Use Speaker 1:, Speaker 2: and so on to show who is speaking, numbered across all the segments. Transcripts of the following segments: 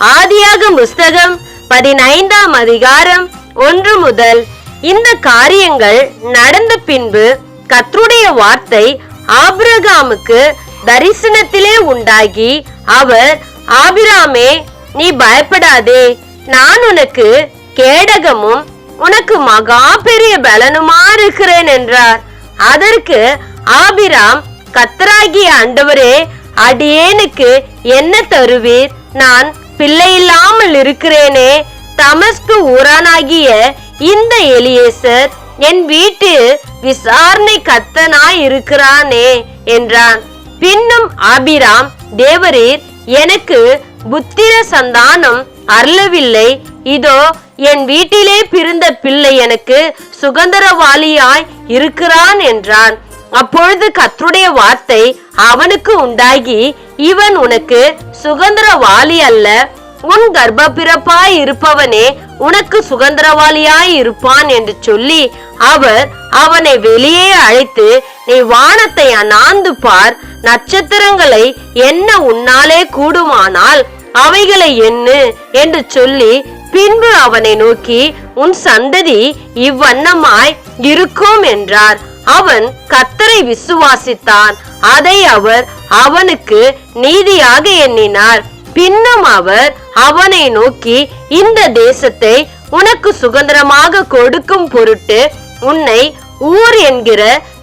Speaker 1: ஆதியாகமம் புஸ்தகம் 15ஆம் அதிகாரம் 1 முதல். இந்த காரியங்கள் நடந்த பின்பு கர்த்தருடைய வார்த்தை ஆபிரகாமுக்கு தரிசனத்திலே உண்டாகி, அவர், ஆபிராமே, நீ பயப்படாதே, நான் உனக்கு கேடகமும் உனக்கு மகா பெரிய பலனுமா இருக்கிறேன் என்றார். அதற்கு ஆபிராம், கர்த்தராகிய ஆண்டவரே, அடியேனுக்கு என்ன தருவீர்? நான் பிள்ளையில்லாமல் இருக்கிறேனே. தமஸ்கு ஊரானாகிய இந்த எலியேசர் என் வீட்டு விசாரணை கர்த்தனாய் இருக்கிறானே என்றான். பின்னும் ஆபிராம், தேவரீர் எனக்கு புத்திர சந்தானம் அருளவில்லை. இதோ என் வீட்டிலே பிறந்த பிள்ளை எனக்கு சுகந்தரவாளியாய் இருக்கிறான் என்றான். அப்பொழுது கர்த்தருடைய வார்த்தை அவனுக்கு உண்டாகி, இவன் உனக்கு சுகந்தரவாளி அல்ல, உன் கர்ப்ப பிறப்பாய் இருப்பவனே உனக்கு சுகந்தரவாளியாய் இருப்பான் என்று சொல்லி, அவர் அவனை வெளியே அழைத்து, நீ வானத்தை அண்ணாந்து பார், நட்சத்திரங்களை எண்ண உன்னாலே கூடுமானால் அவைகளை எண்ணு என்று சொல்லி, பின்பு அவனை நோக்கி, உன் சந்ததி இவ்வண்ணமாய் இருக்கும் என்றார். அவன் கர்த்தரை விசுவாசித்தான். அதை அவர் அவனுக்கு நீதியாக எண்ணினார். பின்னும் அவர் அவனை நோக்கி, இந்த தேசத்தை உனக்கு சுதந்திரமாக கொடுக்கும் பொருட்டு உன்னை ஊர் என்கிற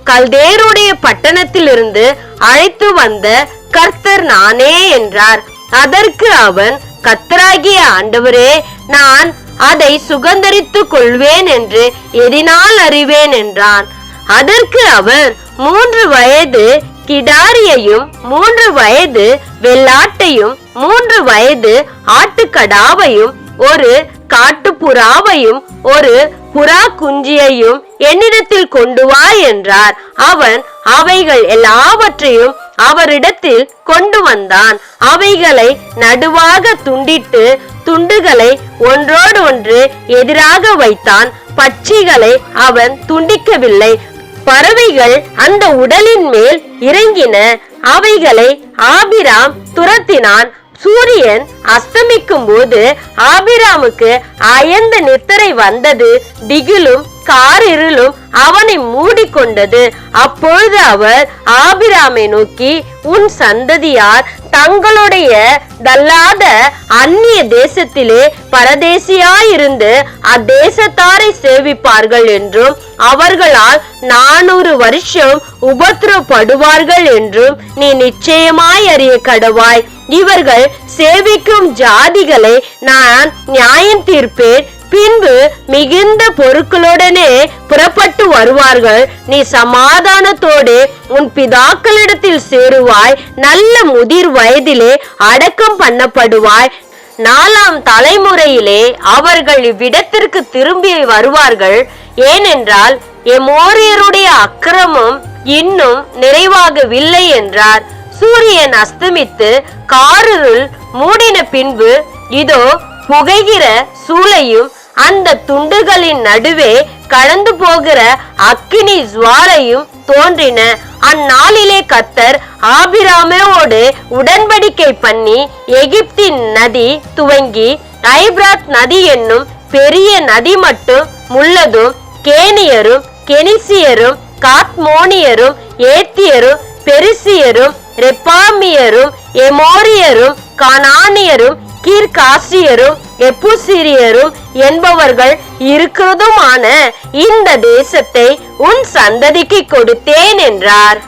Speaker 1: கல்தேருடைய பட்டணத்திலிருந்து அழைத்து வந்த கர்த்தர் நானே என்றார். அதற்கு அவன், கர்த்தராகிய ஆண்டவரே, நான் அதை சுகந்தரித்துக் கொள்வேன் என்று எதினால் அறிவேன் என்றான். அதற்கு அவர், 3 வயது கிடாரியையும் 3 வயது வெள்ளாட்டையும் 3 வயது ஆட்டுக்கடாவையும் 1 காட்டுப்புறாவையும் 1 புறா குஞ்சியையும் என்னிடத்தில் கொண்டு வா என்றார். அவன் அவைகள் எல்லாவற்றையும் அவரிடத்தில் கொண்டு வந்தான். அவைகளை நடுவாக துண்டிட்டு துண்டுகளை ஒன்றோடு ஒன்று எதிராக வைத்தான். பட்சிகளை அவன் துண்டிக்கவில்லை. பறவைகள் அந்த உடலின் மேல் இறங்கின. அவைகளை ஆபிராம் துரத்தினான். சூரியன் அஸ்தமிக்கும் போது ஆபிராமுக்கு அயர்ந்த நித்திரை வந்தது. திகிலும் காரிருளும் அவனை மூடிக்கொண்டது. அப்பொழுது அவர் ஆபிராமை நோக்கி, உன் சந்ததியார் தங்களுடைய தள்ளாத அந்நிய தேசத்திலே பரதேசியாயிருந்து அத்தேசத்தாரை சேவிப்பார்கள் என்றும் அவர்களால் 400 வருஷம் உபத்திரப்படுவார்கள் என்றும் நீ நிச்சயமாய் அறிய கடவாய். இவர்கள் சேவிக்கும் ஜாதிகளை நான் நியாயம் தீர்ப்பேன். பின்பு மிகுந்த பொருட்களுடனே புறப்பட்டு வருவார்கள். நீ சமாதானத்தோடு உன் பிதாக்களிடத்தில் சேருவாய். நல்ல முதிர் வயதிலே அடக்கம் பண்ணப்படுவாய். 4ஆம் தலைமுறையிலே அவர்கள் இவ்விடத்திற்கு திரும்பி வருவார்கள். ஏனென்றால் எமோரியருடைய அக்கிரமம் இன்னும் நிறைவாகவில்லை என்றார். சூரியன் அஸ்தமித்து காரிருள் மூடின பின்பு, இதோ புகைகிற சூளையும் அந்த துண்டுகளின் நடுவே கடந்து போகிற அக்கினி ஜுவாலையும் தோன்றின. அந்நாளிலே கர்த்தர் ஆபிராமோடு உடன்படிக்கை பண்ணி, எகிப்தின் நதி துவங்கி ஐபிராத் நதி என்னும் பெரிய நதி மட்டும் முள்ளதும், கேனியரும் கெனிசியரும் காத்மோனியரும் ஏத்தியரும் பெரிசியரும் ரெப்பாமியரும் எமோரியரும் கானானியரும் கீர்காசியரும் எப்புசிரியரும் என்பவர்கள் இருக்கிறதுமான இந்த தேசத்தை உன் சந்ததிக்கு கொடுத்தேன் என்றார்.